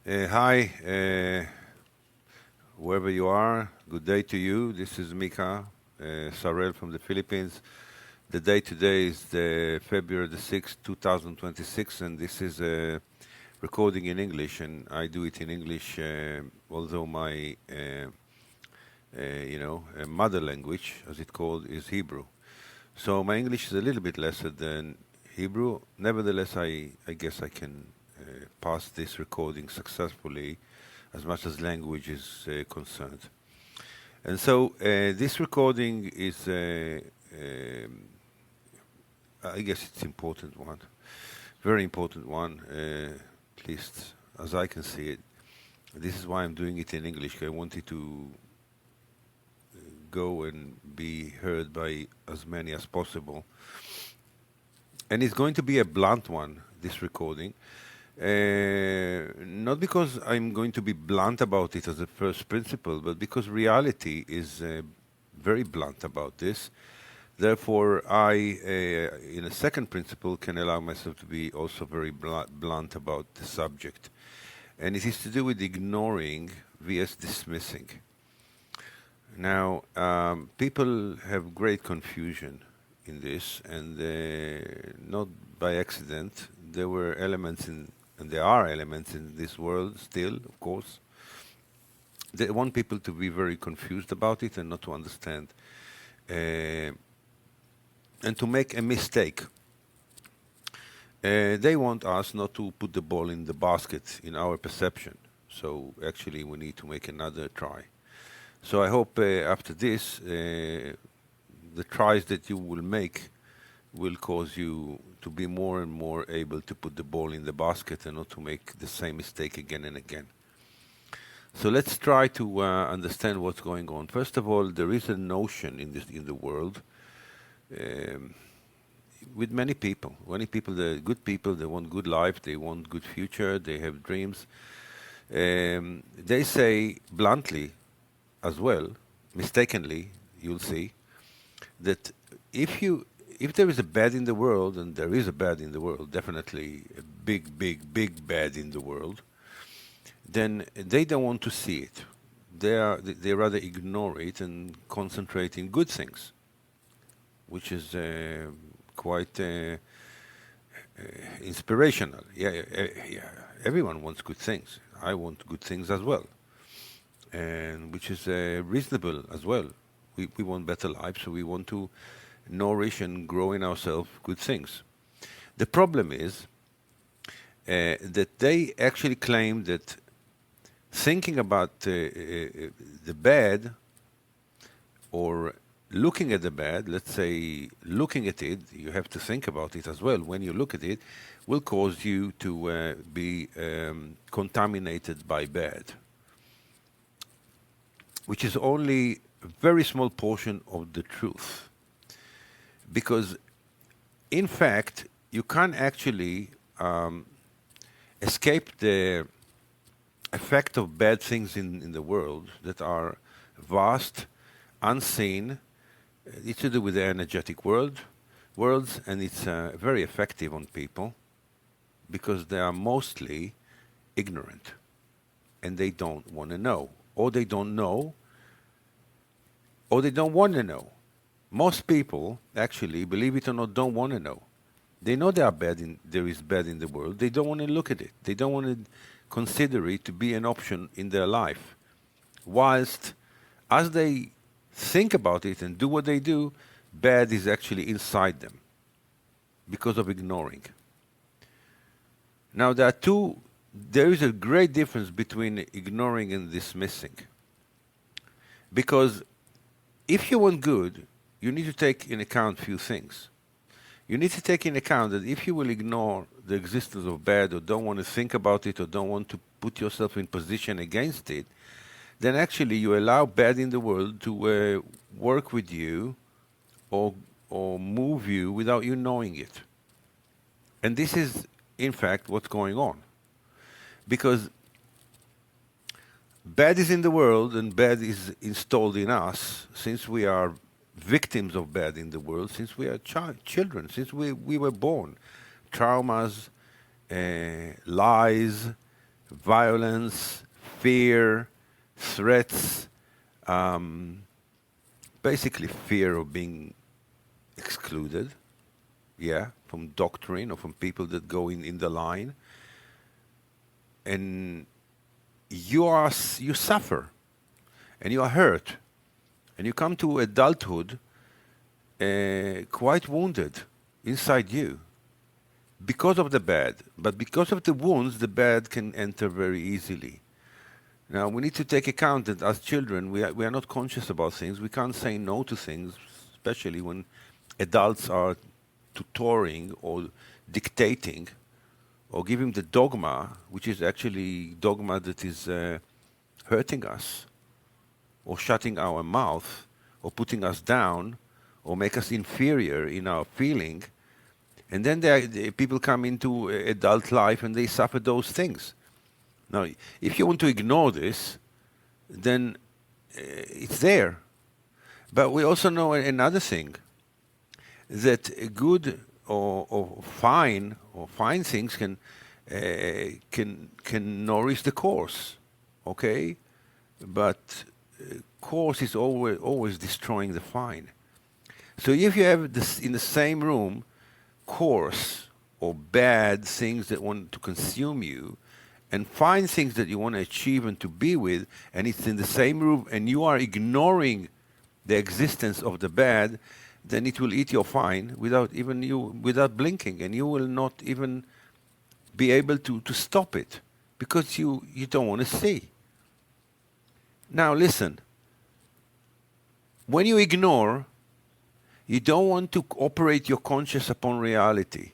Hi, wherever you are, good day to you. This is Mika Sarel from the Philippines. The day today is February the 6th, 2026, and this is a recording in English, and I do it in English, although my mother language, as it called, is Hebrew. So my English is a little bit lesser than Hebrew. Nevertheless, I guess I can pass this recording successfully as much as language is concerned. And so this recording is, I guess it's important one, very important one, at least as I can see it. This is why I'm doing it in English. I wanted to go and be heard by as many as possible. And it's going to be a blunt one, this recording. Not because I'm going to be blunt about it as a first principle, but because reality is very blunt about this. Therefore, I, in a second principle, can allow myself to be also very blunt about the subject. And it is to do with ignoring vs dismissing. Now, people have great confusion in this, and not by accident. There were elements in, and there are elements in this world still, of course. They want people to be very confused about it and not to understand, and to make a mistake. They want us not to put the ball in the basket in our perception. So actually, we need to make another try. So I hope after this, the tries that you will make will cause you to be more and more able to put the ball in the basket and not to make the same mistake again and again. So let's try to understand what's going on. First of all, there is a notion in the world um, with many people. Many people, they're good people. They want good life. They want good future. They have dreams. They say bluntly, as well, mistakenly, you'll see that if there is a bad in the world, and there is a bad in the world, definitely a big bad in the world, then they don't want to see it. They rather ignore it and concentrate in good things, which is quite inspirational. Yeah, everyone wants good things. I want good things as well, and which is reasonable as well. We want better lives, so we want to nourish and grow in ourselves good things. The problem is that they actually claim that thinking about the bad or looking at the bad, let's say looking at it, you have to think about it as well. When you look at it, will cause you to be contaminated by bad, which is only a very small portion of the truth. Because, in fact, you can't actually escape the effect of bad things in the world that are vast, unseen. It's to do with the energetic worlds, and it's very effective on people because they are mostly ignorant and they don't want to know, or they don't know, or they don't want to know. Most people, actually, believe it or not, don't want to know. They know there is bad in the world. They don't want to look at it. They don't want to consider it to be an option in their life. Whilst, as they think about it and do what they do, bad is actually inside them because of ignoring. Now, there is a great difference between ignoring and dismissing. Because if you want good, you need to take in account a few things. You need to take in account that if you will ignore the existence of bad or don't want to think about it or don't want to put yourself in position against it, then actually you allow bad in the world to work with you or move you without you knowing it. And this is, in fact, what's going on. Because bad is in the world and bad is installed in us since we are victims of bad in the world, since we are children, since we were born. Traumas, lies, violence, fear, threats, basically fear of being excluded, yeah, from doctrine or from people that go in the line. And you suffer, and you are hurt, and you come to adulthood quite wounded inside you because of the bad. But because of the wounds, the bad can enter very easily. Now, we need to take account that as children, we are not conscious about things. We can't say no to things, especially when adults are tutoring or dictating or giving the dogma, which is actually dogma that is hurting us or shutting our mouth or putting us down or make us inferior in our feeling. And then people come into adult life and they suffer those things. Now, if you want to ignore this, then it's there. But we also know another thing, that good or fine things can nourish the coarse, okay? But coarse is always destroying the fine. So if you have this in the same room, coarse or bad things that want to consume you, and fine things that you want to achieve and to be with, and it's in the same room, and you are ignoring the existence of the bad, then it will eat your fine without blinking, and you will not even be able to stop it because you don't want to see. Now listen, when you ignore, you don't want to operate your conscious upon reality.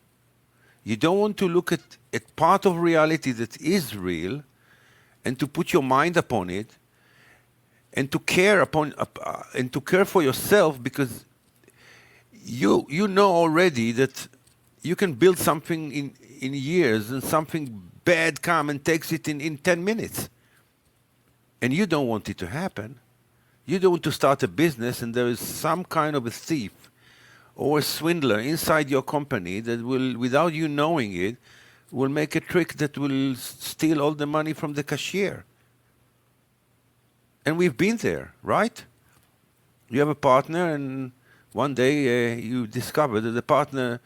You don't want to look at part of reality that is real and to put your mind upon it and to care for yourself, because you know already that you can build something in years and something bad come and takes it in 10 minutes. And you don't want it to happen. You don't want to start a business and there is some kind of a thief or a swindler inside your company that will, without you knowing it, will make a trick that will steal all the money from the cashier. And we've been there, right? You have a partner and one day you discover that the partner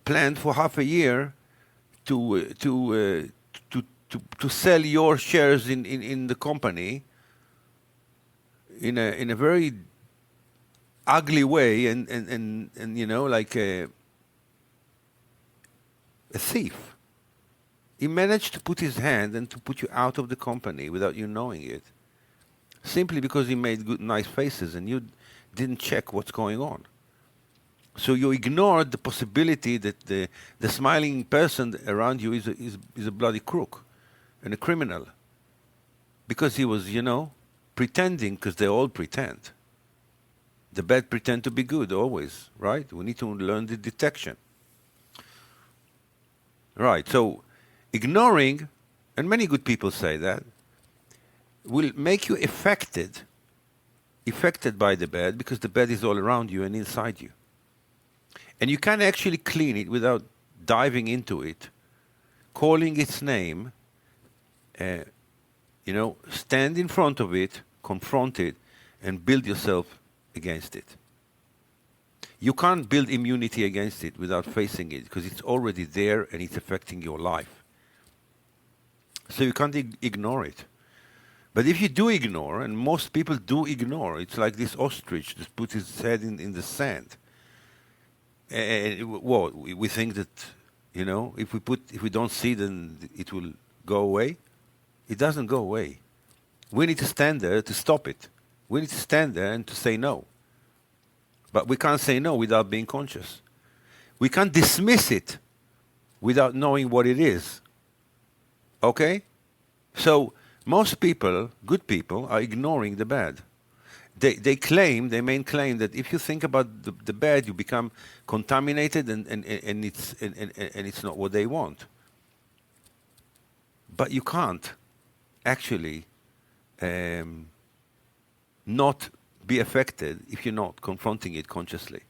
planned for half a year to sell your shares in the company in a very ugly way, and you know, like a thief. He managed to put his hand and to put you out of the company without you knowing it, simply because he made nice faces and you didn't check what's going on. So you ignored the possibility that the smiling person around you is a bloody crook and a criminal, because he was, you know, pretending, because they all pretend. The bad pretend to be good always, right? We need to learn the detection. Right, so ignoring, and many good people say that, will make you affected by the bad, because the bad is all around you and inside you. And you can actually clean it without diving into it, calling its name, you know, stand in front of it, confront it, and build yourself against it. You can't build immunity against it without facing it, because it's already there and it's affecting your life. So you can't ignore it. But if you do ignore, and most people do ignore, it's like this ostrich that puts his head in the sand. Well, we think that, you know, if we don't see, then it will go away. It doesn't go away. We need to stand there to stop it. We need to stand there and to say no. But we can't say no without being conscious. We can't dismiss it without knowing what it is. Okay? So most people, good people, are ignoring the bad. They main claim that if you think about the bad, you become contaminated and it's not what they want. But you can't actually not be affected if you're not confronting it consciously.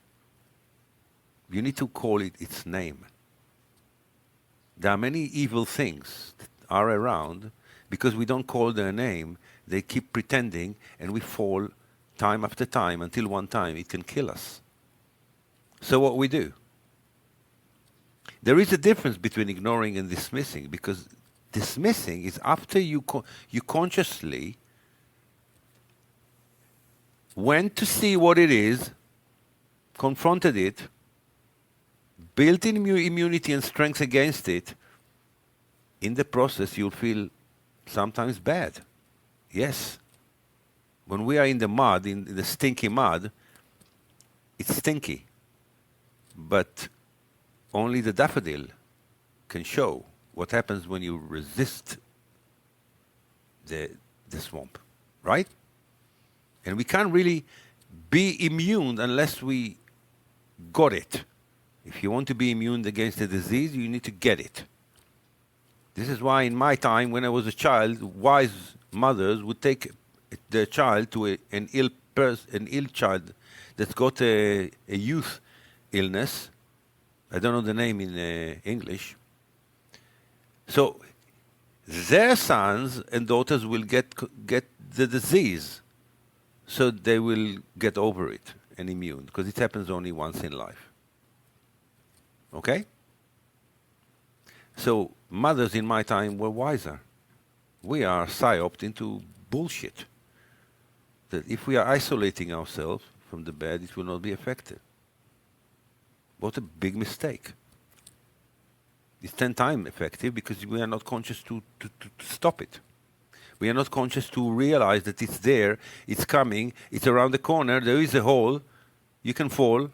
You need to call it its name. There are many evil things that are around because we don't call their name, they keep pretending, and we fall time after time until one time it can kill us. So what we do? There is a difference between ignoring and dismissing, because dismissing is after you consciously went to see what it is, confronted it, built in immunity and strength against it. In the process, you'll feel sometimes bad. Yes. When we are in the mud, in the stinky mud, it's stinky. But only the daffodil can show what happens when you resist the swamp, right? And we can't really be immune unless we got it. If you want to be immune against a disease, you need to get it. This is why in my time, when I was a child, wise mothers would take their child to an ill child that's got a youth illness. I don't know the name in English. So their sons and daughters will get the disease, so they will get over it and immune, because it happens only once in life. Okay? So mothers in my time were wiser. We are psyoped into bullshit. That if we are isolating ourselves from the bad, it will not be effective. What a big mistake. It's 10 times effective because we are not conscious to stop it. We are not conscious to realize that it's there, it's coming, it's around the corner, there is a hole, you can fall.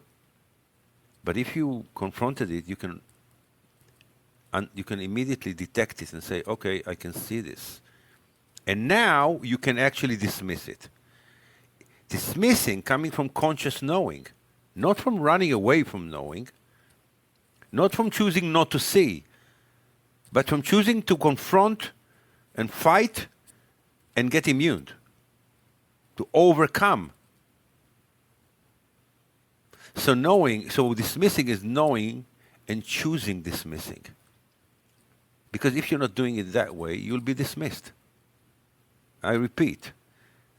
But if you confronted it, you can immediately detect it and say, okay, I can see this. And now you can actually dismiss it. Dismissing coming from conscious knowing, not from running away from knowing, not from choosing not to see, but from choosing to confront and fight and get immune, to overcome. So dismissing is knowing and choosing dismissing. Because if you're not doing it that way, you'll be dismissed. I repeat,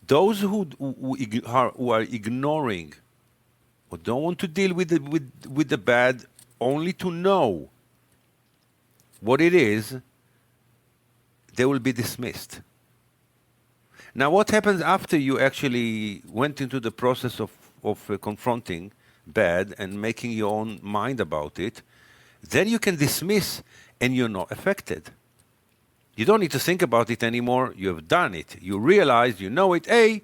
those who are ignoring or don't want to deal with the bad, only to know what it is, they will be dismissed. Now, what happens after you actually went into the process of confronting bad and making your own mind about it? Then you can dismiss and you're not affected. You don't need to think about it anymore. You have done it. You realize, you know it. Hey,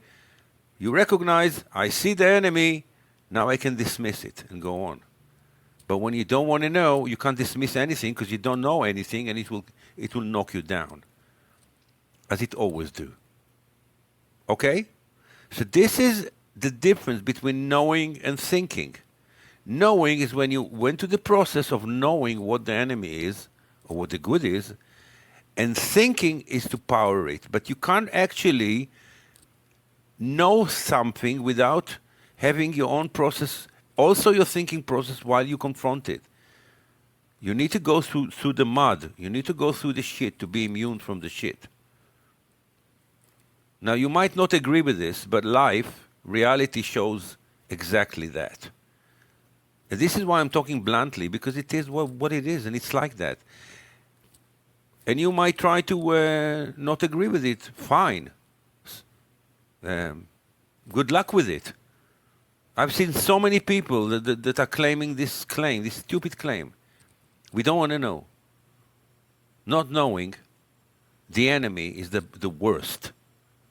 you recognize, I see the enemy. Now I can dismiss it and go on. But when you don't want to know, you can't dismiss anything because you don't know anything, and it will knock you down, as it always do. Okay? So this is the difference between knowing and thinking. Knowing is when you went to the process of knowing what the enemy is or what the good is, and thinking is to power it. But you can't actually know something without having your own process, also your thinking process, while you confront it. You need to go through the mud. You need to go through the shit to be immune from the shit. Now, you might not agree with this, but life, reality shows exactly that. And this is why I'm talking bluntly, because it is what it is, and it's like that. And you might try to not agree with it. Fine. Good luck with it. I've seen so many people that are claiming this claim, this stupid claim. We don't want to know. Not knowing the enemy is the worst.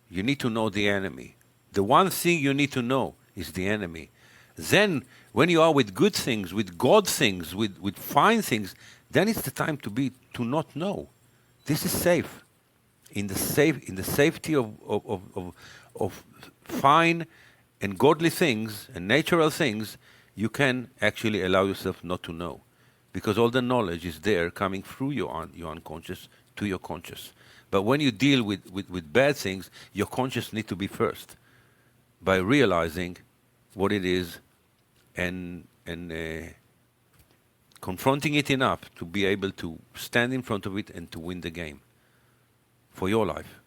You need to know the enemy. The one thing you need to know is the enemy. Then, when you are with good things, with God things, with fine things, then it's the time to not know. This is safe. In the safety of fine and godly things and natural things, you can actually allow yourself not to know, because all the knowledge is there coming through your unconscious to your conscious. But when you deal with bad things, your conscious need to be first, by realizing what it is and confronting it enough to be able to stand in front of it and to win the game. for your life.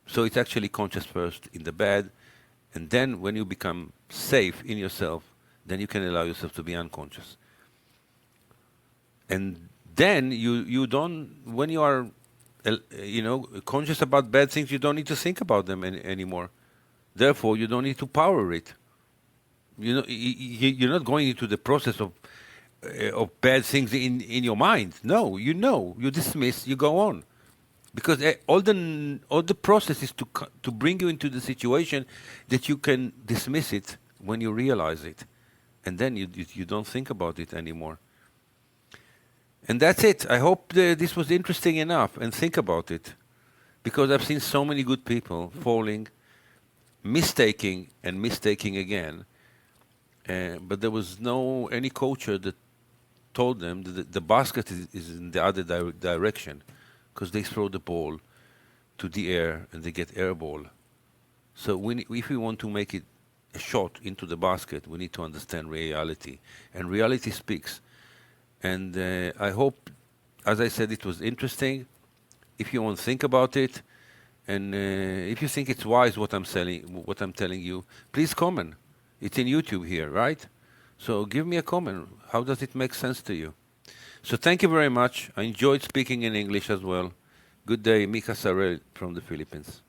So it's actually conscious first in the bad, and then when you become safe in yourself, then you can allow yourself to be unconscious. And then you don't, when you are, conscious about bad things, you don't need to think about them anymore. Therefore, you don't need to power it. You're not going into the process of bad things in your mind. No, you dismiss, you go on, because all the process is to bring you into the situation that you can dismiss it when you realize it, and then you don't think about it anymore. And that's it. I hope this was interesting enough, and think about it, because I've seen so many good people falling, mistaking again, but there was any coacher that told them that the basket is in the other direction, because they throw the ball to the air and they get air ball. So if we want to make it a shot into the basket, we need to understand reality, and reality speaks. And I hope, as I said, it was interesting. If you want to think about it, and if you think it's wise what I'm telling you, please comment. It's in YouTube here, right? So give me a comment. How does it make sense to you? So thank you very much. I enjoyed speaking in English as well. Good day, Mika Sarel from the Philippines.